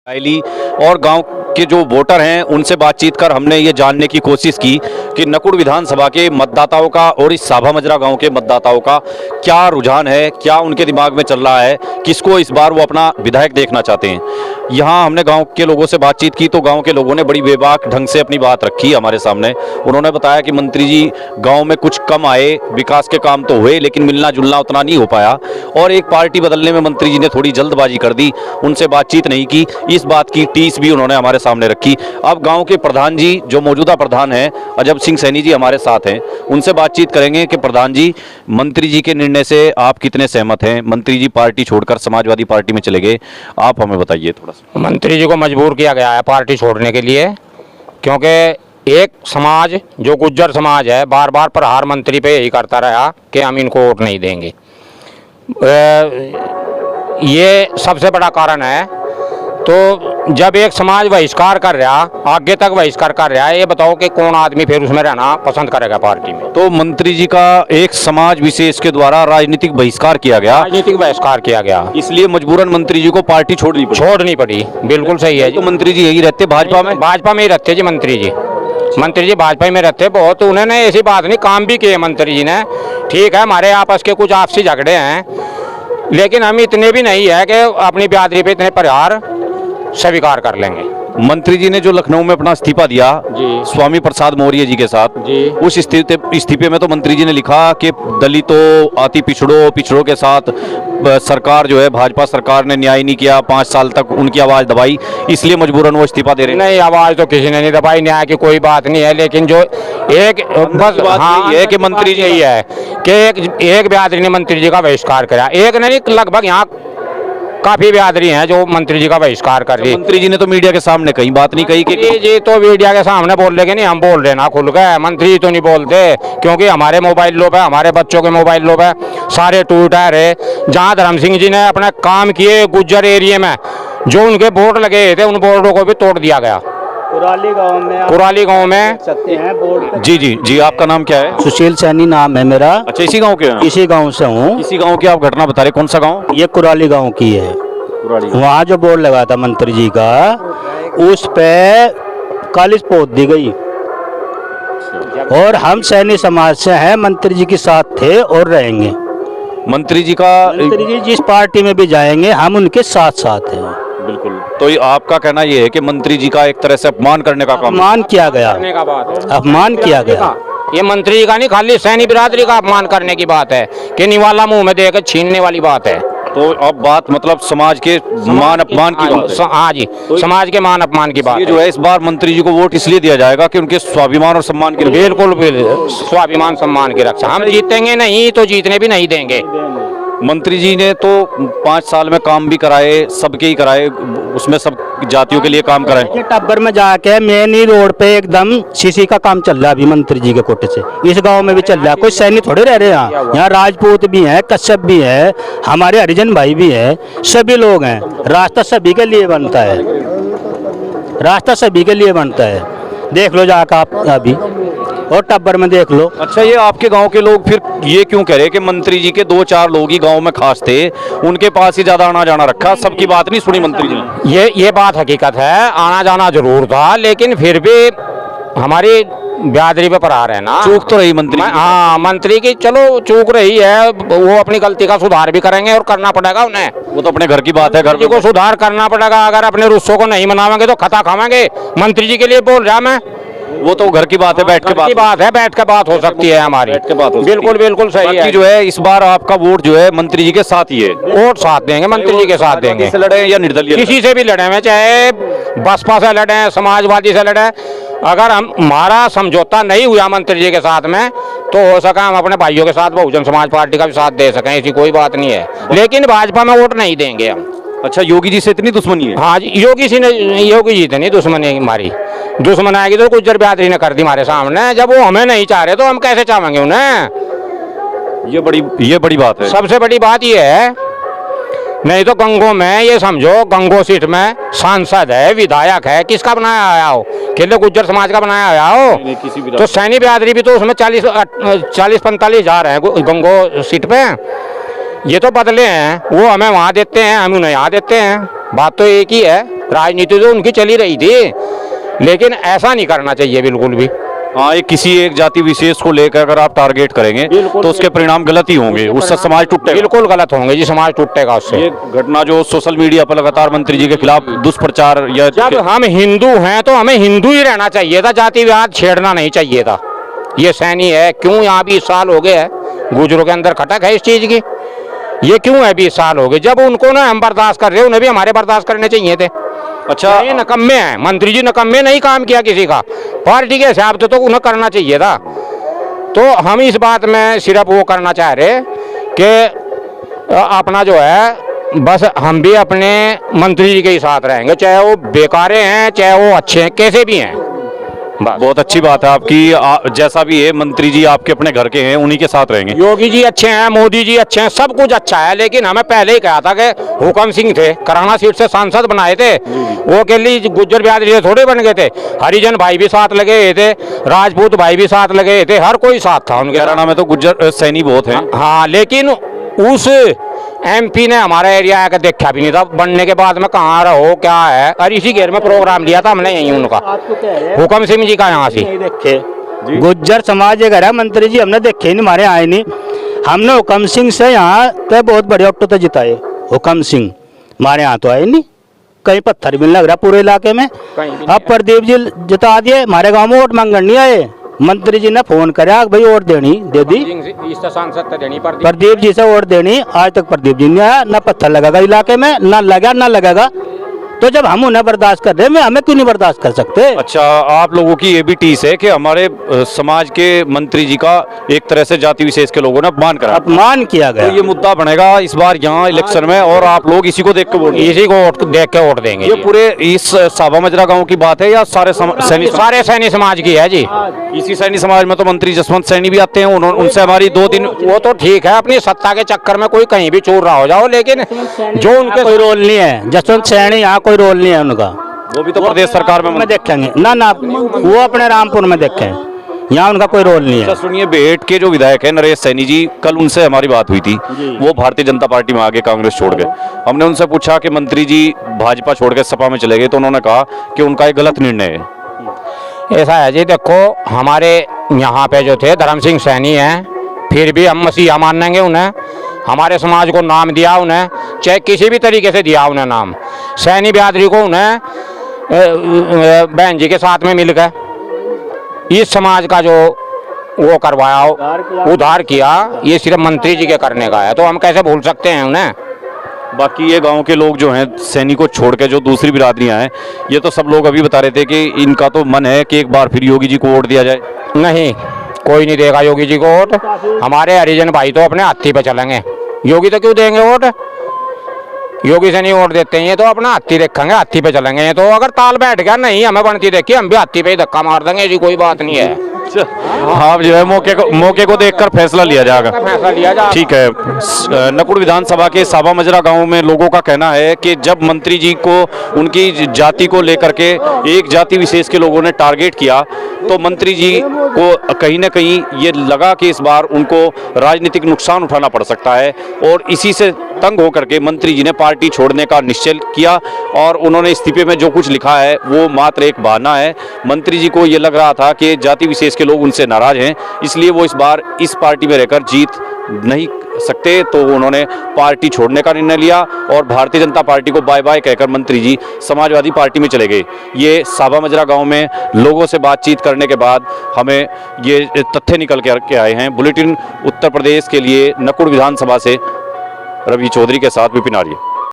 ली और गांव के जो वोटर हैं उनसे बातचीत कर हमने ये जानने की कोशिश की कि नकुड़ विधानसभा के मतदाताओं का और इस साभा मजरा गांव के मतदाताओं का क्या रुझान है, क्या उनके दिमाग में चल रहा है, किसको इस बार वो अपना विधायक देखना चाहते हैं। यहाँ हमने गांव के लोगों से बातचीत की तो गांव के लोगों ने बड़ी बेबाक ढंग से अपनी बात रखी हमारे सामने। उन्होंने बताया कि मंत्री जी गाँव में कुछ कम आए, विकास के काम तो हुए लेकिन मिलना जुलना उतना नहीं हो पाया और एक पार्टी बदलने में मंत्री जी ने थोड़ी जल्दबाजी कर दी, उनसे बातचीत नहीं की। इस बात की टीस भी उन्होंने हमारे सामने रखी। अब गांव के प्रधान जी, जो मौजूदा प्रधान हैं अजब सिंह सैनी जी, हमारे साथ हैं, उनसे बातचीत करेंगे कि प्रधान जी, मंत्री जी के निर्णय से आप कितने सहमत हैं। मंत्री जी पार्टी छोड़कर समाजवादी पार्टी में चले गए, आप हमें बताइए थोड़ा सा। मंत्री जी को मजबूर किया गया है पार्टी छोड़ने के लिए, क्योंकि एक समाज जो गुज्जर समाज है बार बार प्रहार मंत्री पे यही करता रहा कि हम इनको वोट नहीं देंगे। ये सबसे बड़ा कारण है। तो जब एक समाज बहिष्कार कर रहा, आगे तक बहिष्कार कर रहा है, ये बताओ कि कौन आदमी फिर उसमें रहना पसंद करेगा पार्टी में। तो मंत्री जी का एक समाज विशेष के द्वारा राजनीतिक बहिष्कार किया गया, राजनीतिक बहिष्कार किया गया, इसलिए मजबूरन मंत्री जी को पार्टी छोड़नी पड़ी। बिल्कुल सही है जी। तो मंत्री जी यही रहते भाजपा में? भाजपा में ही रहते जी मंत्री जी भाजपा में रहते। बहुत उन्होंने ऐसी बात नहीं, काम भी किए मंत्री जी ने। ठीक है, हमारे आपस के कुछ आपसी झगड़े हैं, लेकिन हम इतने भी नहीं है कि अपनी बिरादरी पे इतने प्रहार स्वीकार कर लेंगे। मंत्री जी ने जो लखनऊ में अपना इस्तीफा दिया जी स्वामी प्रसाद मौर्य जी के साथ जी, उस इस्तीफे में तो मंत्री जी ने लिखा कि दलितों, अति पिछड़ों के साथ सरकार जो है भाजपा सरकार ने न्याय नहीं किया, 5 साल तक उनकी आवाज दबाई, इसलिए मजबूरन वो इस्तीफा दे रहे हैं। नहीं, आवाज तो किसी ने नहीं दबाई, न्याय की कोई बात नहीं है, लेकिन जो एक बस हाँ ये है कि मंत्री जी यही है कि एक बिरादरी ने मंत्री जी का बहिष्कार करा। एक नहीं, लगभग यहाँ काफी बिरादरी हैं जो मंत्री जी का बहिष्कार कर रही है। मंत्री जी ने तो मीडिया के सामने कहीं बात नहीं कही कि जी तो मीडिया के सामने बोल रहे नहीं, हम बोल रहे ना खुल गए। मंत्री जी तो नहीं बोलते, क्योंकि हमारे मोबाइल लोग है, हमारे बच्चों के मोबाइल लोग है, सारे टूटर है। जहाँ धर्म सिंह जी ने अपने काम किए गुज्जर एरिया में, जो उनके बोर्ड लगे थे उन बोर्डों को भी तोड़ दिया गया। कुराली गांव में सकते हैं बोर्ड। जी आपका नाम क्या है? सुशील सैनी नाम है मेरा। अच्छा, इसी गांव के हैं? इसी गांव से हूँ। इसी गांव की आप घटना बता रहे, कौन सा गांव? ये कुराली गांव की है। वहाँ जो बोर्ड लगा था मंत्री जी का, उस पे कालिज पोत दी गई और हम सैनी समाज से हैं, मंत्री जी के साथ थे और रहेंगे। मंत्री जी जिस पार्टी में भी जाएंगे हम उनके साथ साथ हैं। बिल्कुल। तो ये आपका कहना ये है कि मंत्री जी का एक तरह से अपमान करने का काम, अपमान किया गया, अपमान किया गया। ये मंत्री जी का नहीं, खाली सैनी बिरादरी का अपमान करने की बात है कि निवाला मुंह में देकर छीनने वाली बात है। तो अब बात मतलब समाज के मान अपमान की बात है। हाँ जी, समाज के मान अपमान की बात ये जो है इस बार मंत्री जी को वोट इसलिए दिया जाएगा कि उनके स्वाभिमान और सम्मान की, बिल्कुल स्वाभिमान सम्मान की रक्षा। हम जीतेंगे नहीं तो जीतने भी नहीं देंगे। मंत्री जी ने तो 5 साल में काम भी कराए, सबके ही कराए, उसमें सब जातियों के लिए काम कराए। टब्बर में जाके मेन ही रोड पे एकदम सीसी का काम चल रहा है अभी मंत्री जी के कोटे से। इस गांव में भी चल रहा है, कोई सैनी थोड़े रह रहे हैं यहाँ राजपूत भी हैं, कश्यप भी है, हमारे हरिजन भाई भी है, सभी लोग हैं। रास्ता सभी के लिए बनता है, रास्ता सभी के लिए बनता है। देख लो जाकर आप अभी, और टब्बर में देख लो। अच्छा, ये आपके गांव के लोग फिर ये क्यों कह रहे कि मंत्री जी के 2-4 लोग ही गांव में खास थे, उनके पास ही ज्यादा आना जाना रखा, सबकी बात नहीं सुनी मंत्री जी ने? ये बात हकीकत है, आना जाना जरूर था, लेकिन फिर भी हमारी बिरादरी पे प्रहार है ना। चूक तो रही मंत्री, हाँ मंत्री की चलो चूक रही है, वो अपनी गलती का सुधार भी करेंगे और करना पड़ेगा उन्हें। वो तो अपने घर की बात है, घर को सुधार करना पड़ेगा। अगर अपने रुस्सों को नहीं मनावेंगे तो खता खावेंगे। मंत्री जी के लिए बोल रहा मैं, वो तो घर की बात है, बैठ के बात हो सकती है हमारी, बिल्कुल सही है। जो है इस बार आपका वोट जो है मंत्री जी के साथ ही है? वोट साथ देंगे, मंत्री जी के साथ देंगे। से लड़े या निर्दलीय, किसी से भी लड़े हैं, चाहे बसपा से लड़े, समाजवादी से लड़े, अगर हमारा समझौता नहीं हुआ मंत्री जी के साथ में तो हो सका हम अपने भाइयों के साथ बहुजन समाज पार्टी का भी साथ दे सकें, ऐसी कोई बात नहीं है, लेकिन भाजपा में वोट नहीं देंगे हम। अच्छा, योगी जी से इतनी दुश्मनी है? हाँ जी, योगी जी से नहीं दुश्मनी है हमारी। दुश्मन आएगी तो गुज्जर बिरादरी ने कर दी हमारे सामने। जब वो हमें नहीं चाह रहे तो हम कैसे चाहेंगे उन्हें? ये बड़ी बात है। सबसे बड़ी बात ये है, नहीं तो गंगो में ये समझो, गंगो सीट में सांसद है, विधायक है, किसका बनाया आया हो? केवल गुज्जर समाज का बनाया आया हो? तो सैनी बिरादरी भी तो उसमें 40-45 हजार है गंगो सीट पे। ये तो बदले हैं, वो हमें वहाँ देते हैं, हम उन्हें यहाँ देते हैं, बात तो एक ही है। राजनीति तो उनकी चली रही थी, लेकिन ऐसा नहीं करना चाहिए बिल्कुल भी। हाँ, एक किसी एक जाति विशेष को लेकर अगर आप टारगेट करेंगे तो उसके परिणाम गलत ही होंगे, उससे समाज टूटेगा। बिल्कुल गलत होंगे जी, समाज टूटेगा उससे। ये घटना जो सोशल मीडिया पर लगातार मंत्री जी के खिलाफ दुष्प्रचार या जब हम हिंदू हैं तो हमें हिंदू ही रहना चाहिए था, जातिवाद छेड़ना नहीं चाहिए था। ये सैनी है, क्यों यहाँ 20 साल हो गए है, गुजरों के अंदर खटक है इस चीज की। ये क्यों है 20 साल हो गए, जब उनको ना हम बर्दाश्त कर रहे हैं, उन्हें भी हमारे बर्दाश्त करने चाहिए थे। अच्छा, ये नकम्मे हैं मंत्री जी, नकम्मे नहीं काम किया किसी का, पार्टी के हिसाब से तो उन्हें करना चाहिए था। तो हम इस बात में सिर्फ वो करना चाह रहे कि अपना जो है बस हम भी अपने मंत्री जी के ही साथ रहेंगे, चाहे वो बेकारे हैं चाहे वो अच्छे हैं, कैसे भी हैं। बहुत अच्छी बात है आपकी, जैसा भी है मंत्री जी आपके अपने घर के हैं, उन्हीं के साथ रहेंगे। योगी जी अच्छे हैं, मोदी जी अच्छे हैं, सब कुछ अच्छा है, लेकिन हमें पहले ही कहा था कि हुकम सिंह थे, कराना सीट से सांसद बनाए थे, वो के लिए गुज्जर बिरादरी से थोड़े बन गए थे। हरिजन भाई भी साथ लगे हुए थे, राजपूत भाई भी साथ लगे हुए थे, हर कोई साथ था उनके। हरियाणा में तो गुज्जर सैनी बहुत हैं। हाँ, लेकिन उस एमपी ने हमारा एरिया आकर देखा भी नहीं था, बनने के बाद में कहाँ रहो क्या है। और इसी घेर में प्रोग्राम लिया था हमने यहीं उनका, हुकम सिंह जी का यहाँ से। देखे गुज्जर समाज एक है मंत्री जी, हमने देखे नहीं, हमारे आए नहीं। हमने हुकम सिंह से यहाँ तो बहुत बड़े ऑक्टो तो जिताए, हुकम सिंह हमारे यहाँ तो आए नहीं, कहीं पत्थर भी नहीं लग रहा पूरे इलाके में। अब प्रदीप जी जिता दिए, हमारे गाँव में वोट मांगने नहीं आए, मंत्री जी ने फोन कराया भाई वोट देनी दे दी, प्रदीप जी से वोट देनी, आज तक प्रदीप जी नहीं आया, ना पत्थर लगेगा इलाके में, ना लगा ना लगेगा। तो जब हम उन्हें बर्दाश्त कर रहे हैं, हमें क्यों नहीं बर्दाश्त कर सकते। अच्छा, आप लोगों की ये भी टीस है कि हमारे समाज के मंत्री जी का एक तरह से जाति विशेष के लोगों ने अपमान करा, अपमान किया गया। तो ये मुद्दा बनेगा इस बार यहाँ इलेक्शन में, और आप लोग इसी को देख के वोट, इसी को देख के वोट देंगे। ये पूरे इस साबा मजरा गांव की बात है या सारे सारे सैनी समाज की है जी। इसी सैनी समाज में तो मंत्री जसवंत सैनी भी आते हैं, उनसे हमारी 2 दिन। वो तो ठीक है, अपनी सत्ता के चक्कर में कोई कहीं भी चोर रहा हो जाओ, लेकिन जो उनके कोई रोल नहीं है, जसवंत सैनी यहाँ कोई रोल नहीं है उनका, वो भी तो प्रदेश सरकार में देखेंगे ना, वो अपने रामपुर में देखें, यहाँ उनका कोई रोल नहीं है। सुनिए, बेहट के जो विधायक है नरेश सैनी जी, कल उनसे हमारी बात हुई थी, वो भारतीय जनता पार्टी में आगे कांग्रेस छोड़ गए। हमने उनसे पूछा कि मंत्री जी भाजपा छोड़ के सपा में चले गए, तो उन्होंने कहा कि उनका एक गलत निर्णय है। ऐसा है जी, देखो हमारे यहाँ पे जो थे धर्म सिंह सैनी हैं, फिर भी हम मसीहा मानेंगे उन्हें, हमारे समाज को नाम दिया उन्हें, चाहे किसी भी तरीके से दिया उन्हें नाम। सैनी बिरादरी को उन्हें बहन जी के साथ में मिलकर इस समाज का जो वो करवाया, उद्धार किया, ये सिर्फ मंत्री जी के करने का है, तो हम कैसे भूल सकते हैं उन्हें। बाकी ये गांव के लोग जो हैं सैनी को छोड़ के जो दूसरी बिरादरियां हैं, ये तो सब लोग अभी बता रहे थे कि इनका तो मन है कि एक बार फिर योगी जी को वोट दिया जाए। नहीं, कोई नहीं देगा योगी जी को वोट, हमारे हरिजन भाई तो अपने हाथी पे चलेंगे, योगी तो क्यों देंगे वोट, योगी से नहीं वोट देते हैं, ये तो अपना हाथी देखेंगे, हाथी पे चलेंगे। ये तो अगर ताल बैठ गया, नहीं हमें बनती देखी, हम भी हाथी पे ही धक्का मार देंगे, ऐसी कोई बात नहीं है। हाँ, जो है मौके को देखकर फैसला लिया जाएगा। ठीक है। नकुड़ विधानसभा के साबा मजरा गांव में लोगों का कहना है कि जब मंत्री जी को उनकी जाति को लेकर के एक जाति विशेष के लोगों ने टारगेट किया, तो मंत्री जी को कहीं ना कहीं ये लगा कि इस बार उनको राजनीतिक नुकसान उठाना पड़ सकता है, और इसी से तंग होकर के मंत्री जी ने पार्टी छोड़ने का निश्चय किया, और उन्होंने इस्तीफे में जो कुछ लिखा है वो मात्र एक बहाना है। मंत्री जी को ये लग रहा था कि जाति विशेष के लोग उनसे नाराज हैं, इसलिए वो इस बार इस पार्टी में रहकर जीत नहीं सकते, तो उन्होंने पार्टी छोड़ने का निर्णय लिया और भारतीय जनता पार्टी को बाय बाय कहकर मंत्री जी समाजवादी पार्टी में चले गए। ये साबा मजरा गांव में लोगों से बातचीत करने के बाद हमें ये तथ्य निकल के आए हैं। बुलेटिन उत्तर प्रदेश के लिए नकुड़ विधानसभा से रवि चौधरी के साथ विपिन आर्य।